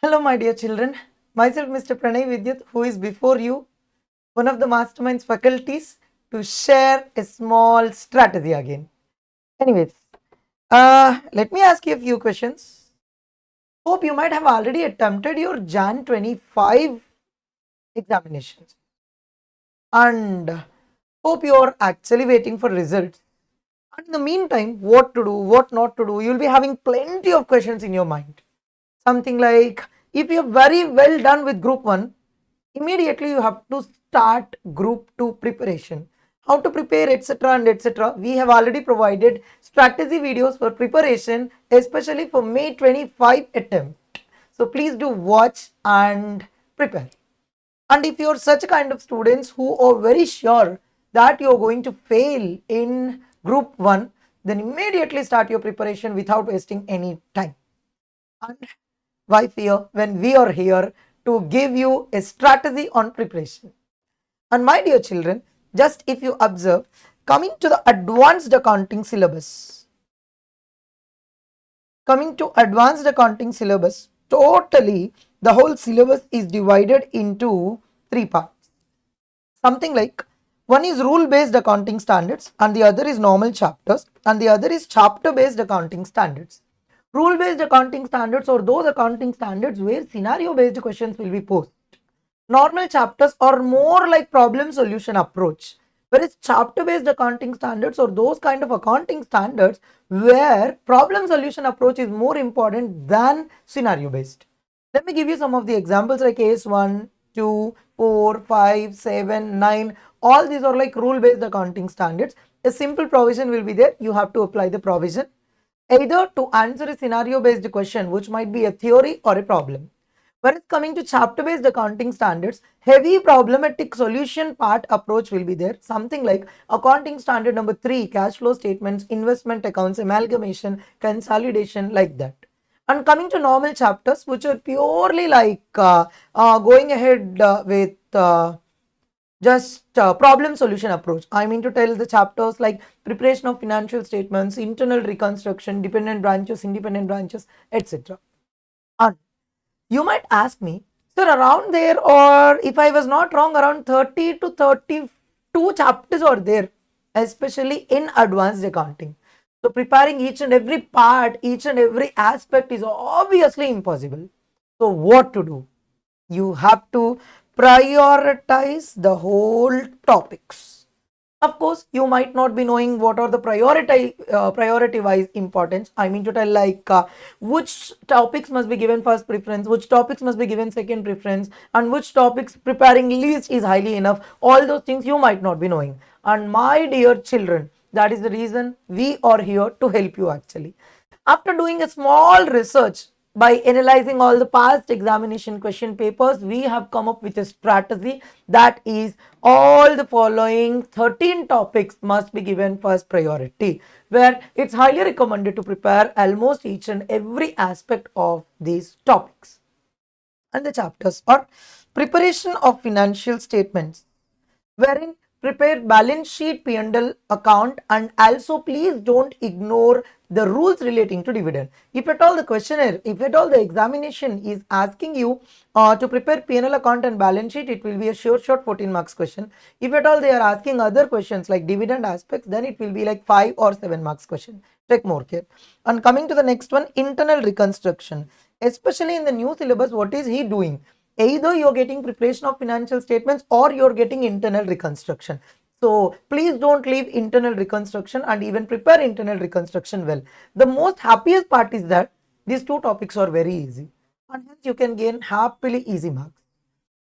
Hello, my dear children. Myself, Mr. Pranay Vidyut, who is before you, one of the masterminds faculties, to share a small strategy again. Anyways, let me ask you a few questions. Hope you might have already attempted your Jan 25 examinations, and hope you are actually waiting for results. And in the meantime, what to do, what not to do, you'll be having plenty of questions in your mind. Something like, if you're very well done with group 1, immediately you have to start group 2 preparation. How to prepare, etc. and etc. We have already provided strategy videos for preparation, especially for May 25 attempt. So please do watch and prepare. And if you're such a kind of students who are very sure that you're going to fail in group 1, then immediately start your preparation without wasting any time. And why fear when we are here to give you a strategy on preparation? And my dear children, just if you observe, coming to the advanced accounting syllabus, totally the whole syllabus is divided into 3 parts. Something like, one is rule based accounting standards, and the other is normal chapters, and the other is chapter based accounting standards. Rule based accounting standards or those accounting standards where scenario based questions will be posed. Normal chapters are more like problem solution approach, whereas chapter based accounting standards or those kind of accounting standards where problem solution approach is more important than scenario based. Let me give you some of the examples like case 1, 2, 4, 5, 7, 9. All these are like rule based accounting standards. A simple provision will be there. You have to apply the provision either to answer a scenario based question, which might be a theory or a problem. Whereas coming to chapter based accounting standards, heavy problematic solution part approach will be there. Something like accounting standard number 3, cash flow statements, investment accounts, amalgamation, consolidation, like that. And coming to normal chapters, which are purely like going ahead with just problem solution approach. I mean to tell the chapters like preparation of financial statements, internal reconstruction, dependent branches, independent branches, etc. And you might ask me, sir, around there, or if I was not wrong, around 30 to 32 chapters are there, especially in advanced accounting. So preparing each and every part, each and every aspect is obviously impossible. So what to do? You have to prioritize the whole topics. Of course, you might not be knowing what are the priority wise importance. I mean to tell like which topics must be given first preference, which topics must be given second preference, and which topics preparing least is highly enough. All those things you might not be knowing. And my dear children, that is the reason we are here to help you actually. After doing a small research by analyzing all the past examination question papers, we have come up with a strategy that is all the following 13 topics must be given first priority, where it's highly recommended to prepare almost each and every aspect of these topics. And the chapters are preparation of financial statements, wherein prepare balance sheet, P&L account, and also please don't ignore the rules relating to dividend. If at all the questionnaire, if at all the examination is asking you to prepare P&L account and balance sheet, it will be a short 14 marks question. If at all they are asking other questions like dividend aspects, then it will be like 5 or 7 marks question. Take more care. And coming to the next one, internal reconstruction. Especially in the new syllabus, what is he doing? Either you're getting preparation of financial statements or you're getting internal reconstruction. So please don't leave internal reconstruction and even prepare internal reconstruction well. The most happiest part is that these two topics are very easy and hence you can gain happily easy marks.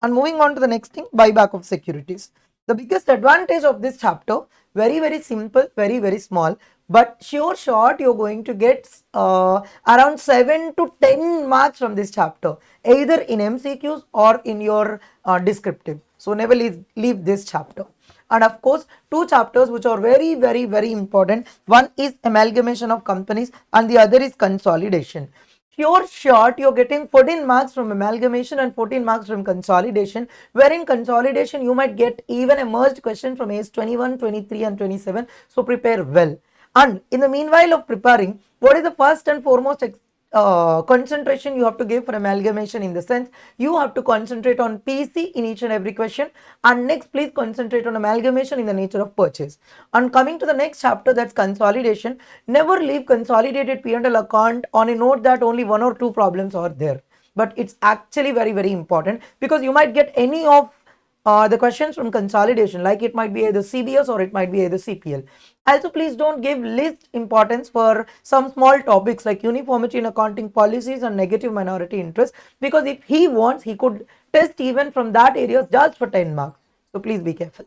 And moving on to the next thing, buyback of securities. The biggest advantage of this chapter, very simple, very small, but sure shot you're going to get around 7 to 10 marks from this chapter, either in MCQs or in your descriptive. So never leave this chapter. And of course, two chapters which are very important. One is amalgamation of companies and the other is consolidation. Pure short, you're getting 14 marks from amalgamation and 14 marks from consolidation, where in consolidation you might get even a merged question from age 21, 23 and 27. So prepare well. And in the meanwhile of preparing, what is the first and foremost concentration you have to give for amalgamation, in the sense you have to concentrate on PC in each and every question, and next please concentrate on amalgamation in the nature of purchase. And coming to the next chapter, that's consolidation. Never leave consolidated P&L account on a note that only one or two problems are there, but it's actually very, very important, because you might get any of the questions from consolidation, like it might be either CBS or it might be either CPL. Also, please don't give least importance for some small topics like uniformity in accounting policies and negative minority interest, because if he wants, he could test even from that areas just for 10 marks. So please be careful.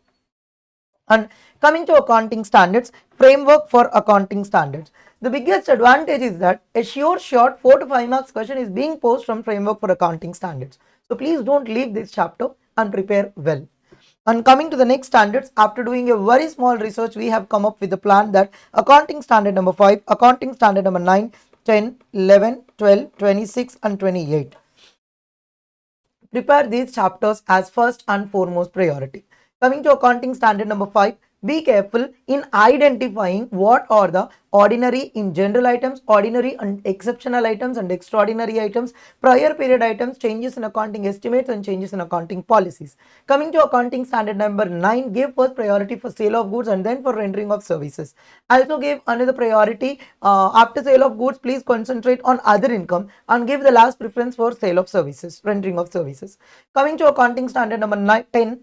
And coming to accounting standards, framework for accounting standards. The biggest advantage is that a sure short 4 to 5 marks question is being posed from framework for accounting standards. So please don't leave this chapter and prepare well. And coming to the next standards, after doing a very small research, we have come up with a plan that accounting standard number 5, accounting standard number 9, 10, 11, 12, 26 and 28. Prepare these chapters as first and foremost priority. Coming to accounting standard number 5, be careful in identifying what are the ordinary in general items, ordinary and exceptional items and extraordinary items, prior period items, changes in accounting estimates and changes in accounting policies. Coming to accounting standard number 9, give first priority for sale of goods and then for rendering of services. Also give another priority after sale of goods, please concentrate on other income and give the last preference for sale of services, rendering of services. Coming to accounting standard number 10,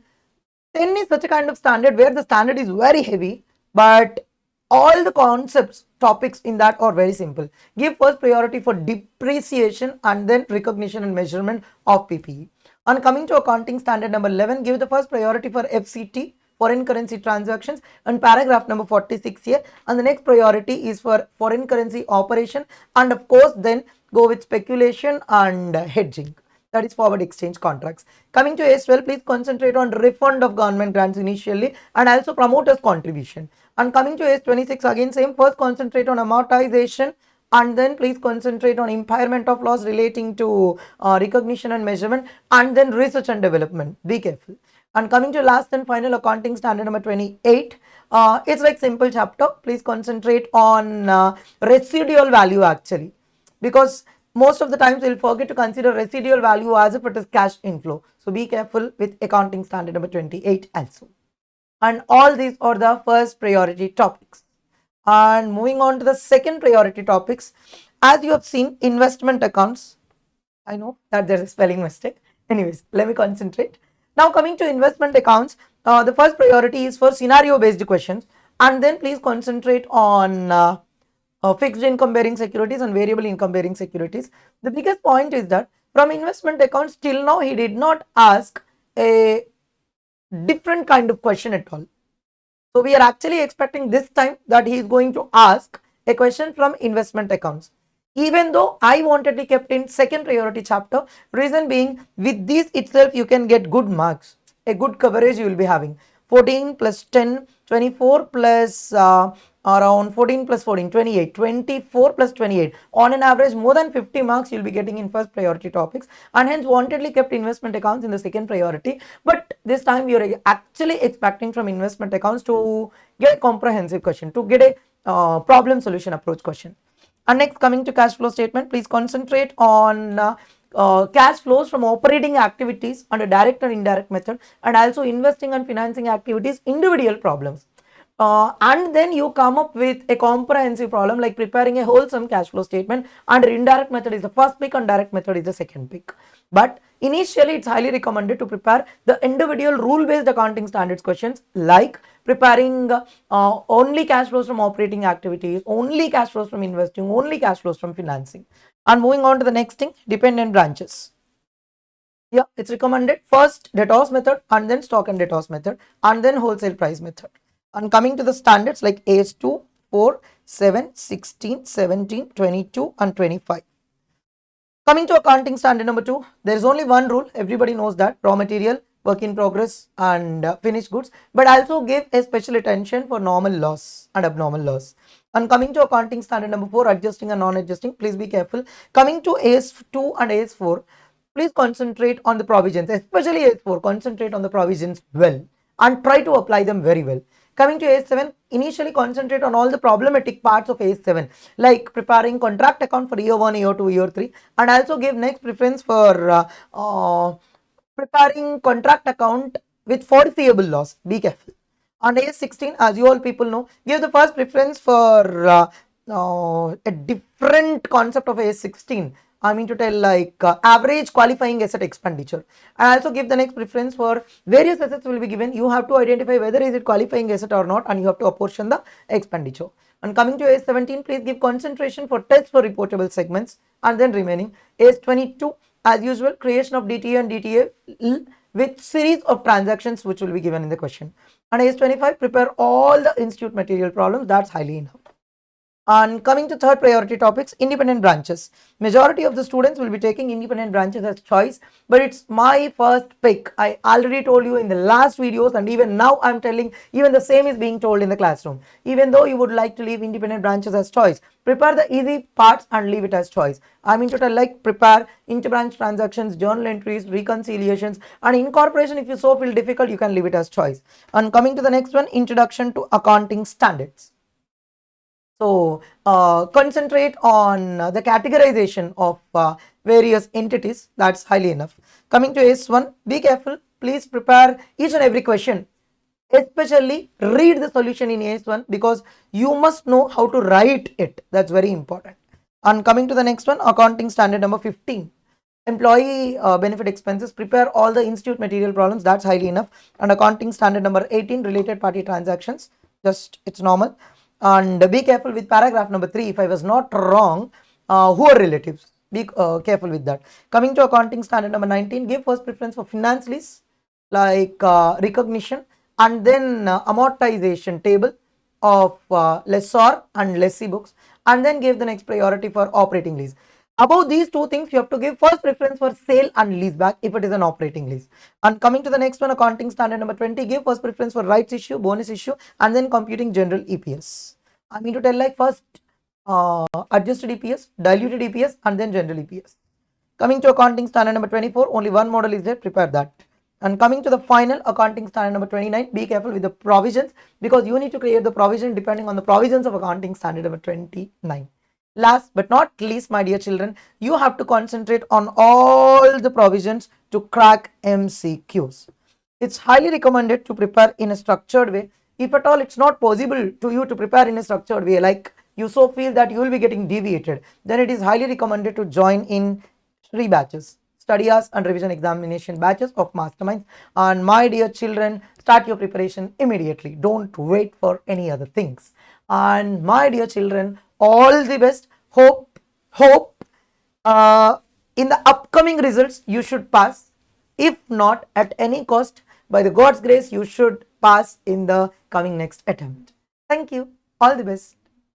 10 is such a kind of standard where the standard is very heavy, but all the concepts, topics in that are very simple. Give first priority for depreciation and then recognition and measurement of PPE. And coming to accounting standard number 11, give the first priority for FCT, foreign currency transactions, and paragraph number 46 here. And the next priority is for foreign currency operation, and of course then go with speculation and hedging, that is forward exchange contracts. Coming to S12, please concentrate on refund of government grants initially and also promoters contribution. And coming to S26, again same, first concentrate on amortization and then please concentrate on impairment of loss relating to recognition and measurement, and then research and development. Be careful. And coming to last and final, accounting standard number 28, it's like simple chapter. Please concentrate on residual value actually, because most of the times we'll forget to consider residual value as if it is cash inflow. So be careful with accounting standard number 28 also. And all these are the first priority topics. And moving on to the second priority topics, as you have seen, investment accounts. I know that there's a spelling mistake. Anyways, let me concentrate. Now coming to investment accounts, the first priority is for scenario based questions, and then please concentrate on fixed income bearing securities and variable income bearing securities. The biggest point is that from investment accounts till now he did not ask a different kind of question at all. So we are actually expecting this time that he is going to ask a question from investment accounts. Even though I wanted to kept in second priority chapter, reason being with this itself you can get good marks, a good coverage you will be having. 14 plus 10, 24 plus around 14 plus 14, 28, 24 plus 28. On an average, more than 50 marks you'll be getting in first priority topics, and hence wantedly kept investment accounts in the second priority. But this time we are actually expecting from investment accounts to get a comprehensive question, to get a problem solution approach question. And next, coming to cash flow statement, please concentrate on cash flows from operating activities under direct and indirect method, and also investing and financing activities individual problems. And then you come up with a comprehensive problem like preparing a wholesome cash flow statement. Under indirect method is the first pick and direct method is the second pick. But initially it's highly recommended to prepare the individual rule based accounting standards questions, like preparing only cash flows from operating activities, only cash flows from investing, only cash flows from financing. And moving on to the next thing, dependent branches. Yeah, it's recommended first debtors method and then stock and debtors method and then wholesale price method. And coming to the standards like AS2, 4, 7, 16, 17, 22 and 25. Coming to accounting standard number 2, there is only one rule, everybody knows that, raw material, work in progress and finished goods, but also give a special attention for normal loss and abnormal loss. And coming to accounting standard number 4, adjusting and non-adjusting, please be careful. Coming to AS2 and AS4, please concentrate on the provisions, especially AS4, concentrate on the provisions well and try to apply them very well. Coming to AS7, initially concentrate on all the problematic parts of AS7, like preparing contract account for year 1, year 2, year 3, and also give next preference for preparing contract account with foreseeable loss. Be careful. On AS16, as you all people know, give the first preference for a different concept of AS16. I mean to tell, like average qualifying asset expenditure. I also give the next preference for various assets will be given. You have to identify whether is it qualifying asset or not, and you have to apportion the expenditure. And coming to AS17, please give concentration for tests for reportable segments, and then remaining AS22, as usual, creation of DTA and DTA with series of transactions which will be given in the question. And AS25, prepare all the institute material problems. That's highly enough. And coming to third priority topics, independent branches. Majority of the students will be taking independent branches as choice, but it's my first pick. I already told you in the last videos, and even now I'm telling, even the same is being told in the classroom. Even though you would like to leave independent branches as choice, prepare the easy parts and leave it as choice. I mean to tell, like prepare interbranch transactions, journal entries, reconciliations, and incorporation. If you so feel difficult, you can leave it as choice. And coming to the next one, introduction to accounting standards. So concentrate on the categorization of various entities. That's highly enough. Coming to AS1, be careful. Please prepare each and every question. Especially read the solution in AS1, because you must know how to write it. That's very important. And coming to the next one, accounting standard number 15. Employee benefit expenses, prepare all the institute material problems. That's highly enough. And accounting standard number 18, related party transactions. Just it's normal. And be careful with paragraph number 3. If I was not wrong, who are relatives? Be careful with that. Coming to accounting standard number 19, give first preference for finance lease, like recognition, and then amortization table of lessor and lessee books, and then give the next priority for operating lease. Above these two things, you have to give first preference for sale and lease back if it is an operating lease. And coming to the next one, accounting standard number 20, give first preference for rights issue, bonus issue, and then computing general EPS. I mean to tell, like first adjusted EPS, diluted EPS, and then general EPS. Coming to accounting standard number 24, only one model is there, prepare that. And coming to the final, accounting standard number 29, be careful with the provisions, because you need to create the provision depending on the provisions of accounting standard number 29. Last but not least, my dear children, you have to concentrate on all the provisions to crack MCQs. It's highly recommended to prepare in a structured way. If at all it's not possible to you to prepare in a structured way, like you so feel that you will be getting deviated, then it is highly recommended to join in 3 batches, study hours and revision examination batches of masterminds. And my dear children, start your preparation immediately. Don't wait for any other things. And my dear children, all the best. Hope in the upcoming results you should pass. If not, at any cost, by the God's grace, you should pass in the coming next attempt. Thank you. All the best.